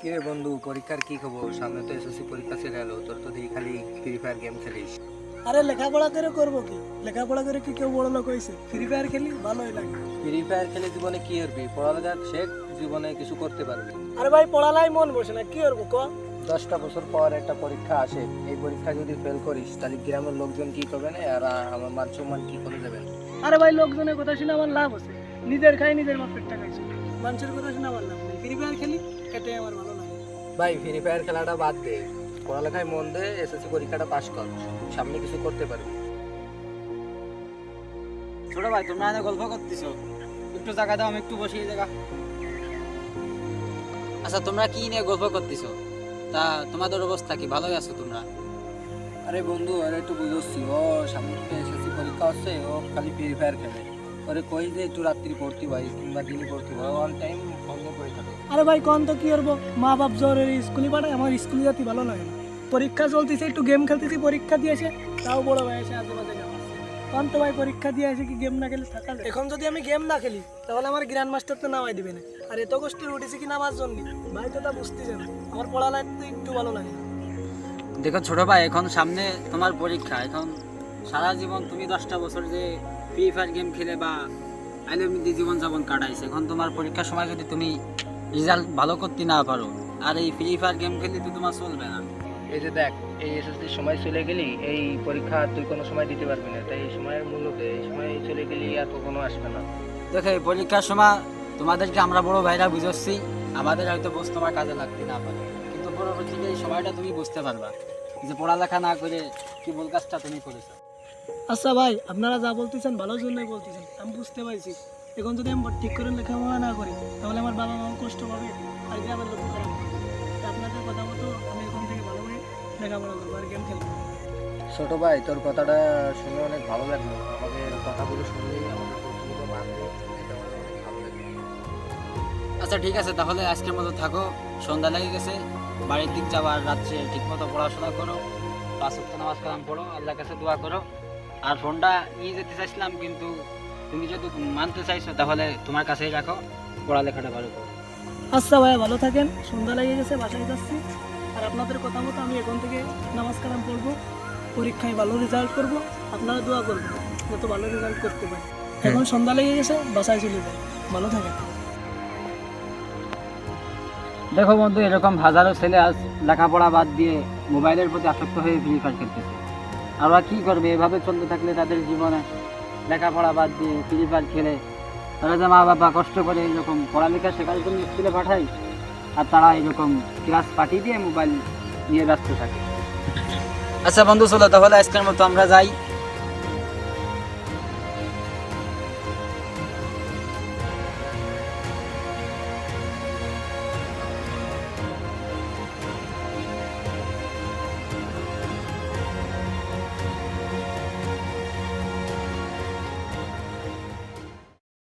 কিরে বন্ধু, পরীক্ষার কি খবর? সামনে তো এসএসসি পরীক্ষা চলে এলো, তোর তো দেখি খালি ফ্রি ফায়ার গেম খেলিস। আরে লেখাপড়া করে করবো কি? লেখাপড়া করে কি কেউ বড় লোক হয়েছে? ফ্রি ফায়ার খেলি, ভালোই লাগে। ফ্রি ফায়ার খেলে জীবনে কি করবি? পড়ালেখা শেখ, জীবনে কিছু করতে পারবি। আরে ভাই পড়ালাই মন বসে না, কি করবো ক? 10টা বছর পর একটা পরীক্ষা আসে, এই পরীক্ষা যদি ফেল করিস তাহলে গ্রামের লোকজন কি করবে না, আর আমার মান সম্মান কি করে দেবেন? আরে ভাই লোকজনের কথা শুনে আমার লাভ আছে, নিজের খাই নিজের বাপের টাকা খাইছি, মানুষের কথা শুনে আমার লাভ নেই। ফ্রি ফায়ার খেলি, এটাই আমার ভালো লাগে। ভাই ফ্রি ফায়ার খেলাটা বাদ দে, পড়ালেখায় মন দে, এসএসসি পরীক্ষাটা পাস কর, সামনে কিছু করতে পারবি। ছোট ভাই, তোমরা এনে গল্প করতেছো, একটু জায়গা দাও, আমি একটু বসি এই জায়গা। আচ্ছা, তোমরা কি নিয়ে গল্প করতেছো? তা তোমাদের অবস্থা কি? ভালোই আছো তোমরা? আরে বন্ধু, আরে একটু বুঝছি, ও সামনে এসএসসি পরীক্ষা হচ্ছে, ও খালি ফ্রি ফায়ার খেলে। ওরে কই যে একটু রাত্রি পড়তে ভাই কিংবা দিনে পড়তে ভাই, অন টাইম ফোন করে থাকে। আরে ভাই কোন তো কি করবো, মা বাপ জোরে স্কুলে পাঠায়, আমার স্কুলে যেতে ভালো লাগে না। পরীক্ষা চলতেছে, একটু গেম খেলতেছি, পরীক্ষা দিয়েছে তাও বড় ভাই এসে আশেপাশে গেম আসছে। কোন তো ভাই পরীক্ষা দিয়ে এসে কি গেম না খেলে থাকা যায়? এখন যদি আমি গেম না খেলি তাহলে আমার গ্র্যান্ড মাস্টার তো নামাই দিবে না। আর এত কষ্টে উঠেছি কি নামার জন্য, ভাই তো তা বুঝতেছে না। আমার পড়ালেখা তো একটু ভালো লাগে না। দেখো ছোট ভাই, এখন সামনে তোমার পরীক্ষা, এখন সারা জীবন তুমি 10টা বছর যে ফ্রি ফায়ার গেম খেলে বা আইলেমিদি জীবন যাপন কাটাইছে, এখন তোমার পরীক্ষার সময় যদি তুমি রেজাল্ট ভালো করতে না পারো, আর এই ফ্রি ফায়ার গেম খেললে তো তোমার চলবে না। এই যে দেখ, এই এসএসসি সময় চলে গেলি, এই পরীক্ষা আর তুই কোনো সময় দিতে পারবি না, তাই এই সময়ের মূল্য দে, এই সময় চলে গেলি আর কখনো আসবে না। দেখো, এই পরীক্ষার সময় তোমাদেরকে আমরা বড় ভাইরা বুঝাচ্ছি, আমাদের হয়তো বুঝ তোমার কাজে লাগতে না পারে, কিন্তু পরবর্তীতে এই সময়টা তুমি বুঝতে পারবা যে পড়ালেখা না করে কি ভুল কাজটা তুমি করেছো। আচ্ছা ভাই, আপনারা যা বলতেছেন ভালোর জন্যই বলতেছেন, আমি বুঝতে পারছি। এখন যদি আমি ঠিক করে লেখাপড়া না করি তাহলে আমার বাবা মাও কষ্ট পাবে, আর গ্রামের লোক খারাপ হবে। তা আপনাদের কথা মতো আমি এখন থেকে ভালো করে লেখাপড়া করবো আর গেম খেলবো। ছোট ভাই, তোর কথাটা শুনে অনেক ভালো লাগলো, আমাদের কথাগুলো শুনলেই আমাদের প্রশ্নগুলো মানলে এটা আমার অনেক ভালো লাগলো। আচ্ছা ঠিক আছে, তাহলে আজকের মতো থাকো, সন্ধ্যা লেগে গেছে, বাড়ির দিক যাবার, রাত্রে ঠিক মতো পড়াশোনা করো, 5 ওয়াক্ত নামাজ কালাম পড়ো, আল্লাহর কাছে দোয়া করো। আর ফোনটা নিয়ে যেতে চাইছিলাম, কিন্তু তুমি যেহেতু মানতে চাইছো তাহলে তোমার কাছেই রাখো, পড়ালেখাটা ভালো করো। আচ্ছা ভাইয়া, ভালো থাকেন। সন্ধ্যা লেগে গেছে, বাসায় যাচ্ছি। আর আপনাদের কথা মতো আমি এখন থেকে নামাজ কালাম পড়বো, পরীক্ষায় ভালো রেজাল্ট করব। আপনারা দোয়া করবেন যত ভালো রেজাল্ট করতে পারি। এখন সন্ধ্যা লেগে গেছে, বাসায় চলে যাই। ভালো থাকেন। দেখো বন্ধু, এরকম হাজারো ছেলে আজ লেখাপড়া বাদ দিয়ে মোবাইলের প্রতি আসক্ত হয়ে ফ্রি ফায়ার খেলতেছে। আর ওরা কী করবে? এভাবে চলতে থাকলে তাদের জীবনে লেখাপড়া বাদ দিয়ে ফ্রি ফায়ার খেলে তারা যে মা বাবা কষ্ট করে এইরকম পড়ালেখা শেখার জন্য স্কুলে পাঠায়, আর তারা এইরকম ক্লাস পাঠিয়ে দিয়ে মোবাইল নিয়ে ব্যস্ত থাকে। আচ্ছা বন্ধু, চলো তাহলে আজকের মতো আমরা যাই।